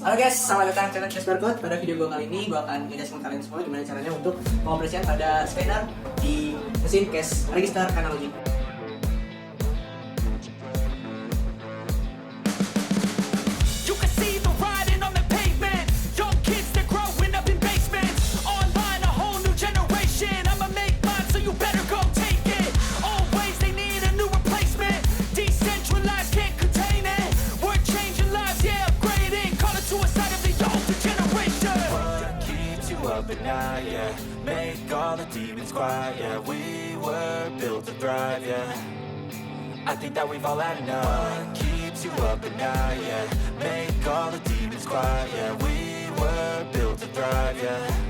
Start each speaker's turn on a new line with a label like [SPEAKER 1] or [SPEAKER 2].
[SPEAKER 1] Halo guys, selamat datang di channel Barcode. Pada video gue kali ini, gue akan menjelaskan kalian semua gimana caranya untuk pengoperasian pada scanner di mesin cash register Kanalogic.
[SPEAKER 2] But now, yeah, make all the demons quiet, yeah. We were built to thrive, yeah. I think that we've all had enough. What keeps you up at night, yeah. Make all the demons quiet, yeah. We were built to thrive, yeah.